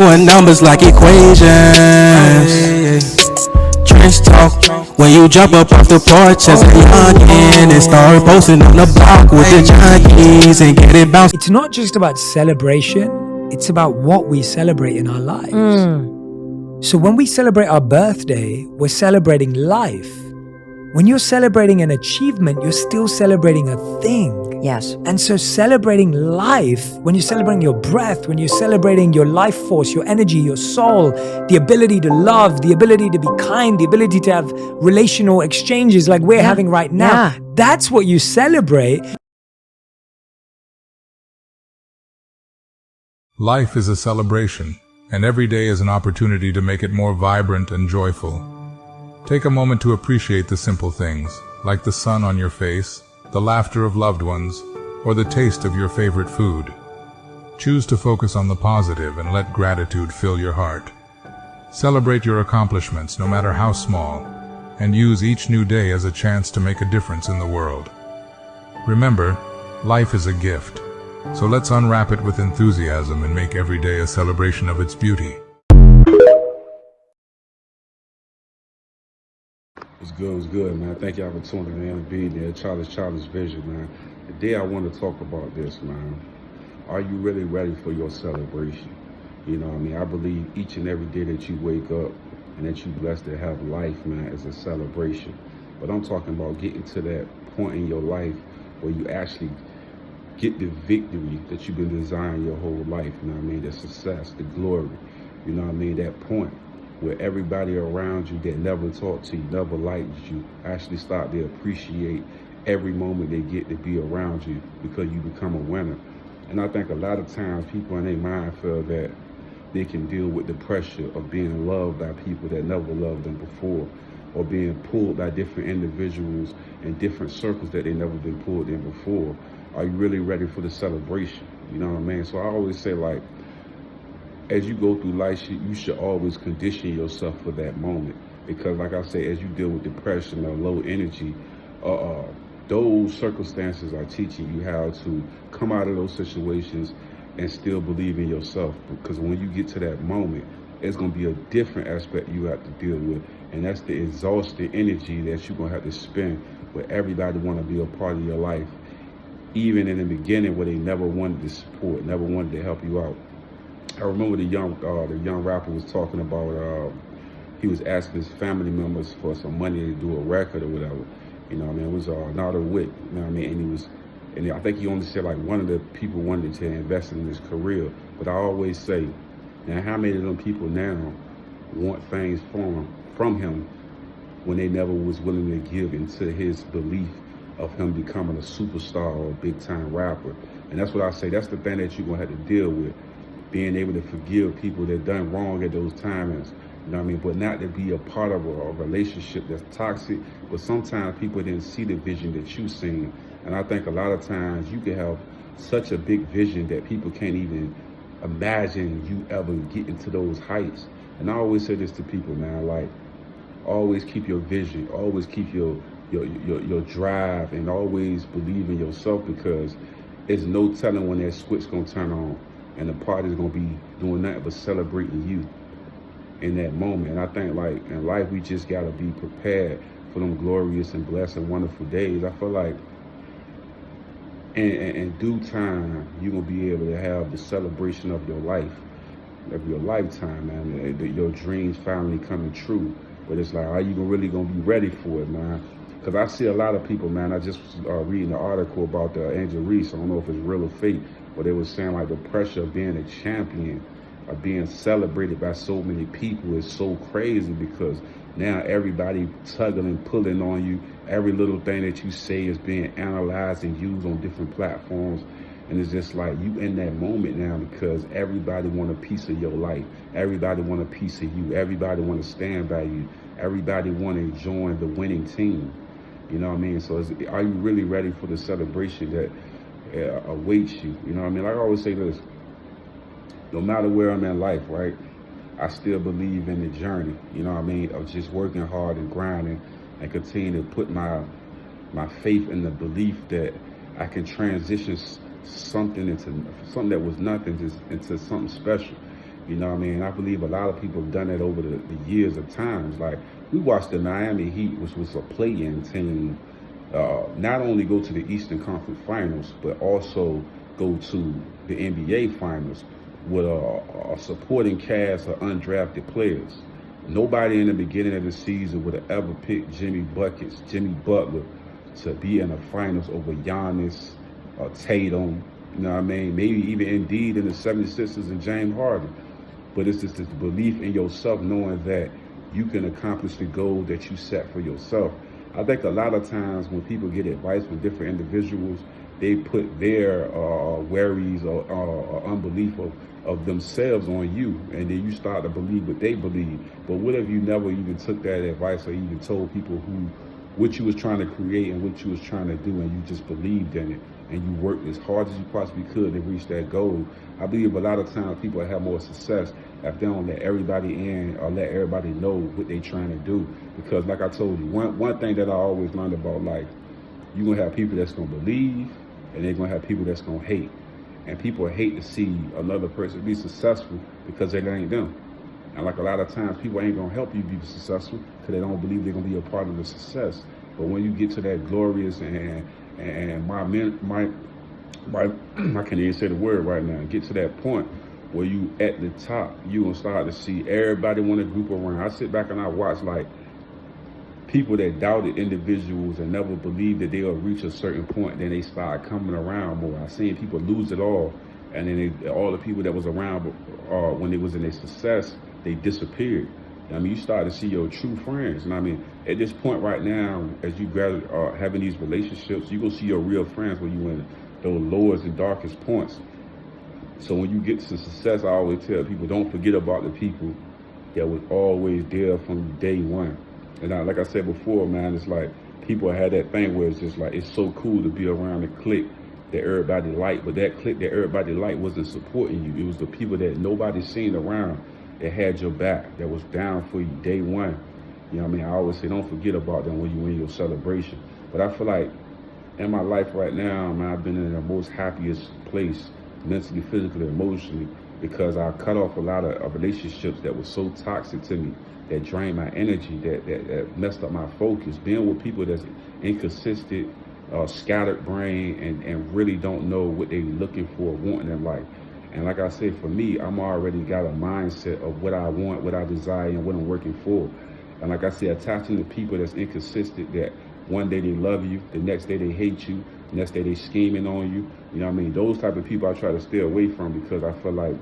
Doing numbers like equations. Trench talk when you jump up off the porch as a youngin' and start posting on the block with the junkies and get it bounced. It's not just about celebration, it's about what we celebrate in our lives. So when we celebrate our birthday, we're celebrating life. When you're celebrating an achievement, you're still celebrating a thing. Yes. And so celebrating life, when you're celebrating your breath, when you're celebrating your life force, your energy, your soul, the ability to love, the ability to be kind, the ability to have relational exchanges like we're having right now, that's what you celebrate. Life is a celebration, and every day is an opportunity to make it more vibrant and joyful. Take a moment to appreciate the simple things, like the sun on your face, the laughter of loved ones, or the taste of your favorite food. Choose to focus on the positive and let gratitude fill your heart. Celebrate your accomplishments, no matter how small, and use each new day as a chance to make a difference in the world. Remember, life is a gift, so let's unwrap it with enthusiasm and make every day a celebration of its beauty. It's good, man. Thank y'all for tuning in and being there. Charlie's Vision, man. Today I want to talk about this, man. Are you really ready for your celebration? You know what I mean? I believe each and every day that you wake up and that you blessed to have life, man, is a celebration. But I'm talking about getting to that point in your life where you actually get the victory that you've been desiring your whole life, you know what I mean? The success, the glory, you know what I mean? That point where everybody around you that never talked to you, never liked you, actually start to appreciate every moment they get to be around you because you become a winner. And I think a lot of times people in their mind feel that they can deal with the pressure of being loved by people that never loved them before, or being pulled by different individuals in different circles that they never been pulled in before. Are you really ready for the celebration? You know what I mean? So I always say, like, as you go through life, you should always condition yourself for that moment. Because like I say, as you deal with depression or low energy, those circumstances are teaching you how to come out of those situations and still believe in yourself. Because when you get to that moment, it's going to be a different aspect you have to deal with. And that's the exhausted energy that you're going to have to spend where everybody want to be a part of your life. Even in the beginning where they never wanted to support, never wanted to help you out. I remember the young rapper was talking about, he was asking his family members for some money to do a record or whatever. You know what I mean? It was Nardo Wick, you know what I mean? And I think he only said like one of the people wanted to invest in his career. But I always say, now how many of them people now want things from him when they never was willing to give into his belief of him becoming a superstar or a big time rapper? And that's what I say, that's the thing that you're gonna have to deal with. Being able to forgive people that done wrong at those times, you know what I mean? But not to be a part of a relationship that's toxic, but sometimes people didn't see the vision that you seen. And I think a lot of times you can have such a big vision that people can't even imagine you ever getting to those heights. And I always say this to people, man, like, always keep your vision, always keep your drive, and always believe in yourself, because there's no telling when that switch gonna turn on. And the party's gonna be doing nothing but celebrating you in that moment. And I think, like, in life, we just gotta be prepared for them glorious and blessed and wonderful days. I feel like in due time, you're gonna be able to have the celebration of your life, of your lifetime, man. Your dreams finally coming true. But it's like, are you really gonna be ready for it, man? Because I see a lot of people, man. I just was reading an article about Angel Reese. I don't know if it's real or fake, but they were saying like the pressure of being a champion, of being celebrated by so many people is so crazy, because now everybody tugging and pulling on you. Every little thing that you say is being analyzed and used on different platforms. And it's just like you in that moment now, because everybody want a piece of your life. Everybody want a piece of you. Everybody want to stand by you. Everybody want to join the winning team. You know what I mean? So are you really ready for the celebration that awaits you? You know what I mean? Like I always say this, no matter where I'm in life, right, I still believe in the journey, you know what I mean, of just working hard and grinding and continue to put my faith in the belief that I can transition something into something that was nothing into something special. You know what I mean? I believe a lot of people have done that over the years of times. Like, we watched the Miami Heat, which was a play-in team, not only go to the Eastern Conference Finals, but also go to the NBA Finals with a supporting cast of undrafted players. Nobody in the beginning of the season would have ever picked Jimmy Butler to be in the finals over Giannis, Tatum, you know what I mean? Maybe even Embiid in the 76ers and James Harden. But it's just this belief in yourself, knowing that you can accomplish the goal that you set for yourself. I think a lot of times when people get advice from different individuals, they put their worries or unbelief of themselves on you, and then you start to believe what they believe. But what if you never even took that advice or even told people what you was trying to create and what you was trying to do, and you just believed in it, and you worked as hard as you possibly could to reach that goal? I believe a lot of times people have more success if they don't let everybody in or let everybody know what they're trying to do. Because like I told you, one thing that I always learned about life, you're going to have people that's going to believe, and they're going to have people that's going to hate. And people hate to see another person be successful because it ain't them. And like a lot of times, people ain't going to help you be successful because they don't believe they're going to be a part of the success. But when you get to that glorious and I can't even say the word right now, get to that point where you at the top, you gonna start to see everybody want to group around. I sit back and I watch like people that doubted individuals and never believed that they'll reach a certain point, then they start coming around more. I've seen people lose it all, and then all the people that was around when they was in their success, they disappeared. I mean, you start to see your true friends. And I mean, at this point right now, as you are having these relationships, you're gonna see your real friends when you in those lowest and darkest points. So when you get to success, I always tell people, don't forget about the people that was always there from day one. And like I said before, man, it's like people had that thing where it's just like, it's so cool to be around a clique that everybody liked, but that clique that everybody liked wasn't supporting you. It was the people that nobody seen around that had your back, that was down for you day one. You know what I mean? I always say, don't forget about them when you in your celebration. But I feel like in my life right now, man, I've been in the most happiest place, mentally, physically, emotionally, because I cut off a lot of relationships that were so toxic to me, that drained my energy, that messed up my focus. Being with people that's inconsistent, scattered brain, and really don't know what they're looking for, wanting in life. And like I said, for me, I'm already got a mindset of what I want, what I desire, and what I'm working for. And like I said, attaching to people that's inconsistent, that one day they love you, the next day they hate you, the next day they scheming on you. You know what I mean? Those type of people I try to stay away from, because I feel like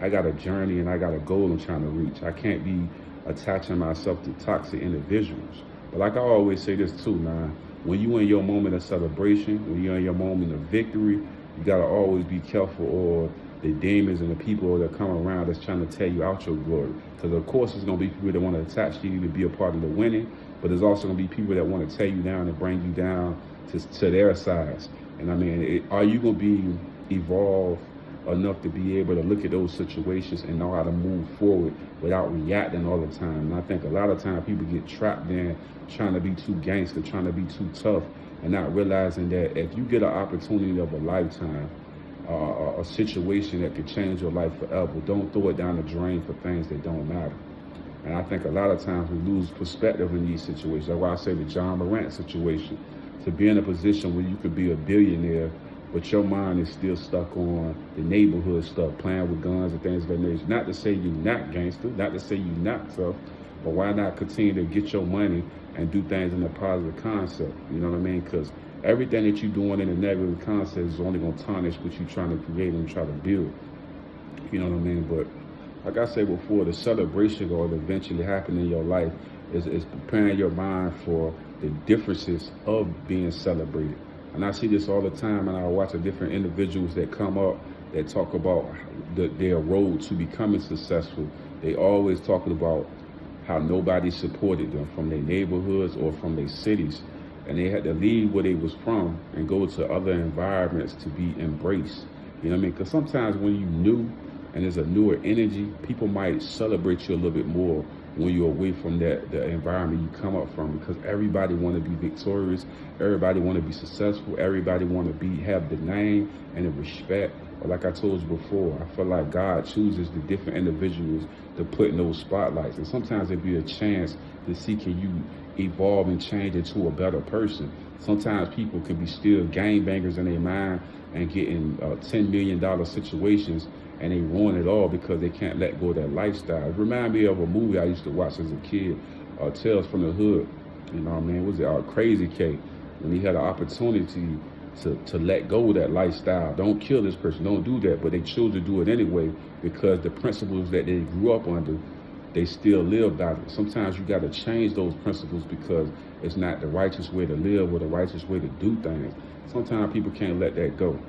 I got a journey and I got a goal I'm trying to reach. I can't be attaching myself to toxic individuals. But like I always say this too, man, when you in your moment of celebration, when you're in your moment of victory, you gotta always be careful, or the demons and the people that come around that's trying to tear you out your glory. Because of course there's going to be people that want to attach to you to be a part of the winning, but there's also going to be people that want to tear you down and bring you down to their size. And I mean, are you going to be evolved enough to be able to look at those situations and know how to move forward without reacting all the time? And I think a lot of times people get trapped in trying to be too gangster, trying to be too tough, and not realizing that if you get an opportunity of a lifetime, a situation that could change your life forever, don't throw it down the drain for things that don't matter. And I think a lot of times we lose perspective in these situations. That's why I say the John Morant situation, to be in a position where you could be a billionaire, but your mind is still stuck on the neighborhood stuff, playing with guns and things of that nature. Not to say you're not gangster, not to say you're not tough, but why not continue to get your money and do things in a positive concept? You know what I mean? Because everything that you're doing in a negative concept is only going to tarnish what you're trying to create and try to build. You know what I mean? But like I said before, the celebration or the eventually happen in your life is preparing your mind for the differences of being celebrated. And I see this all the time, and I watch the different individuals that come up that talk about their road to becoming successful. They always talking about how nobody supported them from their neighborhoods or from their cities. And they had to leave where they was from and go to other environments to be embraced. You know what I mean? Because sometimes when you new and there's a newer energy, people might celebrate you a little bit more when you're away from the environment you come up from, because everybody want to be victorious, everybody want to be successful, everybody want to have the name and the respect But like I told you before, I feel like God chooses the different individuals to put in those spotlights. And sometimes it'd be a chance to see, can you evolve and change into a better person. Sometimes people can be still gangbangers in their mind and getting $10 million situations, and they ruin it all because they can't let go of that lifestyle. It reminds me of a movie I used to watch as a kid, Tales from the Hood. You know what I mean? Was it Crazy K? When he had an opportunity to let go of that lifestyle. Don't kill this person, don't do that. But they chose to do it anyway because the principles that they grew up under, they still live by it. Sometimes you got to change those principles because it's not the righteous way to live or the righteous way to do things. Sometimes people can't let that go.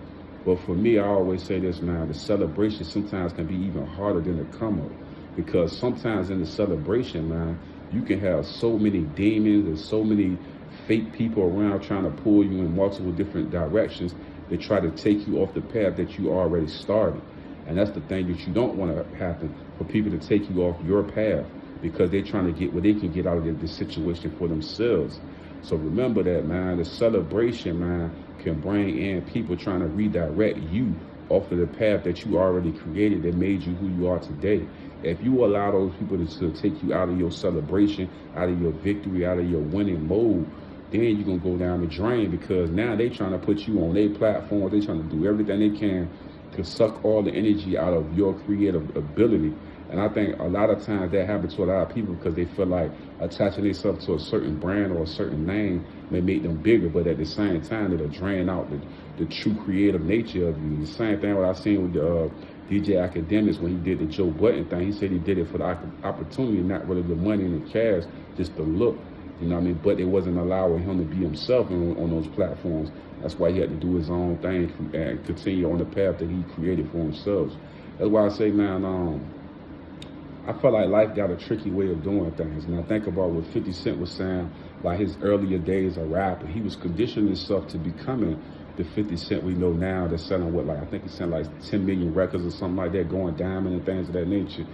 But for me, I always say this now, the celebration sometimes can be even harder than the come up. Because sometimes in the celebration, man, you can have so many demons and so many fake people around trying to pull you in multiple different directions to try to take you off the path that you already started. And that's the thing that you don't want to happen, for people to take you off your path because they're trying to get what they can get out of the situation for themselves. So remember that, man. The celebration, man, can bring in people trying to redirect you off of the path that you already created that made you who you are today. If you allow those people to take you out of your celebration, out of your victory, out of your winning mode, then you're going to go down the drain because now they trying to put you on their platform. They trying to do everything they can to suck all the energy out of your creative ability. And I think a lot of times that happens to a lot of people because they feel like attaching themselves to a certain brand or a certain name may make them bigger, but at the same time, it'll drain out the true creative nature of you. The same thing what I seen with the DJ Academics when he did the Joe Budden thing. He said he did it for the opportunity, not really the money and the cash, just the look. You know what I mean? But it wasn't allowing him to be himself on those platforms. That's why he had to do his own thing and continue on the path that he created for himself. That's why I say, man, I feel like life got a tricky way of doing things. And I think about what 50 Cent was saying, like his earlier days of rapping. He was conditioning himself to becoming the 50 Cent we know now that's selling what, like, I think he's selling like 10 million records or something like that, going diamond and things of that nature.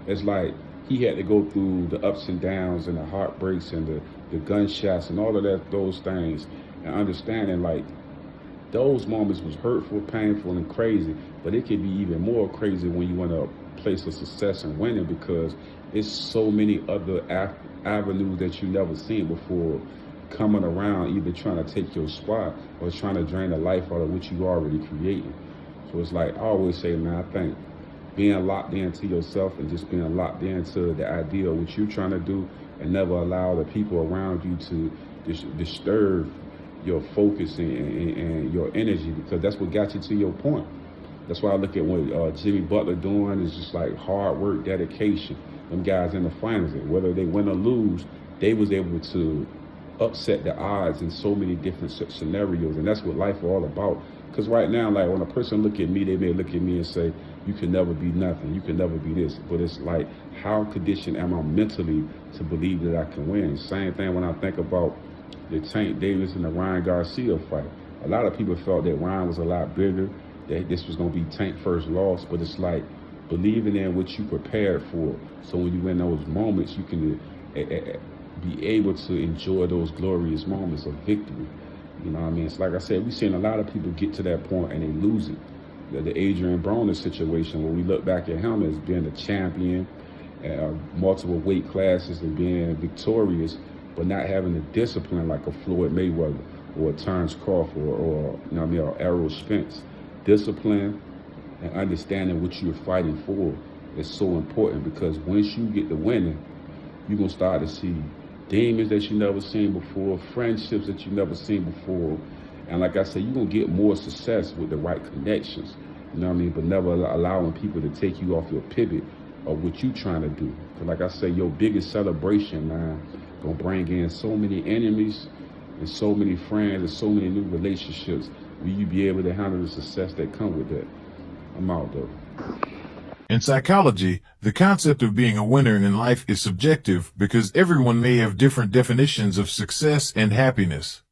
It's like he had to go through the ups and downs and the heartbreaks and the gunshots and all of those things, and understanding like those moments was hurtful, painful, and crazy, but it can be even more crazy when you want to place of success and winning because it's so many other avenues that you never seen before coming around, either trying to take your spot or trying to drain the life out of what you already created. So it's like I always say, man, I think being locked into yourself and just being locked into the idea of what you're trying to do and never allow the people around you to disturb your focus and your energy, because that's what got you to your point. That's why I look at what Jimmy Butler doing is just like hard work, dedication. Them guys in the finals, whether they win or lose, they was able to upset the odds in so many different scenarios, and that's what life is all about. Because right now, like when a person look at me, they may look at me and say, you can never be nothing, you can never be this. But it's like, how conditioned am I mentally to believe that I can win? Same thing when I think about the Tank Davis and the Ryan Garcia fight. A lot of people felt that Ryan was a lot bigger, that this was going to be Tank first loss, but it's like believing in what you prepared for. So when you win those moments, you can be able to enjoy those glorious moments of victory. You know what I mean? It's like I said, we've seen a lot of people get to that point and they lose it. The Adrian Broner situation, where we look back at him as being a champion, multiple weight classes and being victorious, but not having the discipline like a Floyd Mayweather or a Terrence Crawford or you know what I mean, or Errol Spence. Discipline and understanding what you're fighting for is so important, because once you get the winning, you're going to start to see demons that you never seen before, friendships that you never seen before. And like I said, you're going to get more success with the right connections, you know what I mean? But never allowing people to take you off your pivot of what you're trying to do. Because like I said, your biggest celebration, man, going to bring in so many enemies and so many friends and so many new relationships. Will you be able to handle the success that come with that? I'm out, though. In psychology, the concept of being a winner in life is subjective because everyone may have different definitions of success and happiness.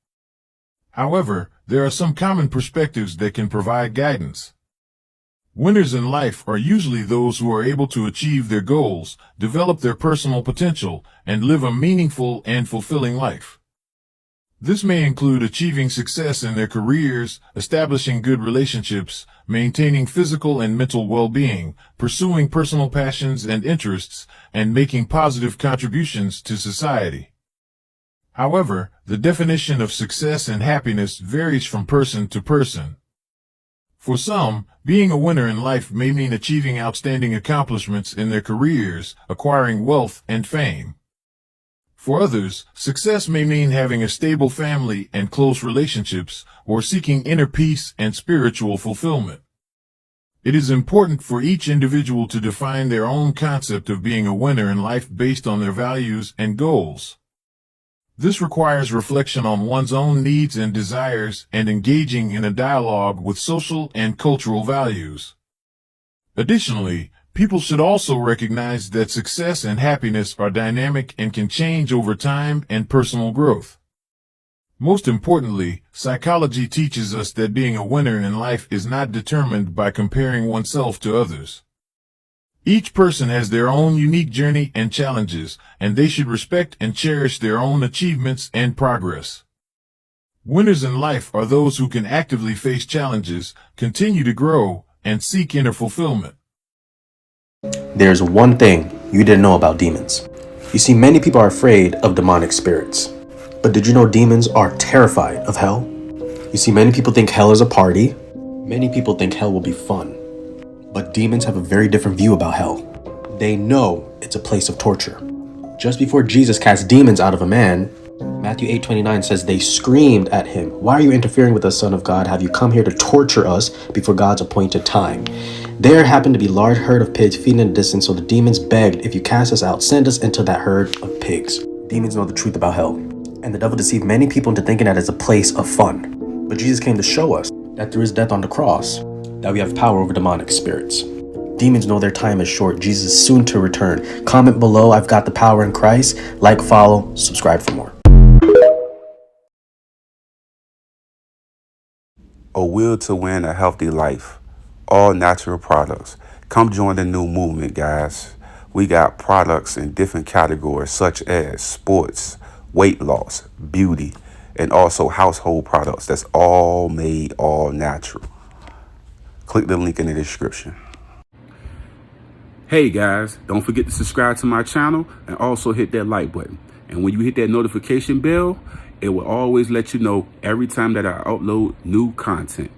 However, there are some common perspectives that can provide guidance. Winners in life are usually those who are able to achieve their goals, develop their personal potential, and live a meaningful and fulfilling life. This may include achieving success in their careers, establishing good relationships, maintaining physical and mental well-being, pursuing personal passions and interests, and making positive contributions to society. However, the definition of success and happiness varies from person to person. For some, being a winner in life may mean achieving outstanding accomplishments in their careers, acquiring wealth and fame. For others, success may mean having a stable family and close relationships, or seeking inner peace and spiritual fulfillment. It is important for each individual to define their own concept of being a winner in life based on their values and goals. This requires reflection on one's own needs and desires and engaging in a dialogue with social and cultural values. Additionally, people should also recognize that success and happiness are dynamic and can change over time and personal growth. Most importantly, psychology teaches us that being a winner in life is not determined by comparing oneself to others. Each person has their own unique journey and challenges, and they should respect and cherish their own achievements and progress. Winners in life are those who can actively face challenges, continue to grow, and seek inner fulfillment. There's one thing you didn't know about demons. You see, many people are afraid of demonic spirits. But did you know demons are terrified of hell? You see, many people think hell is a party. Many people think hell will be fun. But demons have a very different view about hell. They know it's a place of torture. Just before Jesus cast demons out of a man, Matthew 8:29 says they screamed at him, "Why are you interfering with the Son of God? Have you come here to torture us before God's appointed time?" There happened to be a large herd of pigs feeding in the distance, so the demons begged, "If you cast us out, send us into that herd of pigs." Demons know the truth about hell, and the devil deceived many people into thinking that it's a place of fun. But Jesus came to show us that through his death on the cross, that we have power over demonic spirits. Demons know their time is short. Jesus is soon to return. Comment below, I've got the power in Christ. Like, follow, subscribe for more. A will to win a healthy life. All natural products. Come join the new movement, guys. We got products in different categories such as sports, weight loss, beauty, and also household products that's all made all natural. Click the link in the description. Hey guys, don't forget to subscribe to my channel and also hit that like button. And when you hit that notification bell, it will always let you know every time that I upload new content.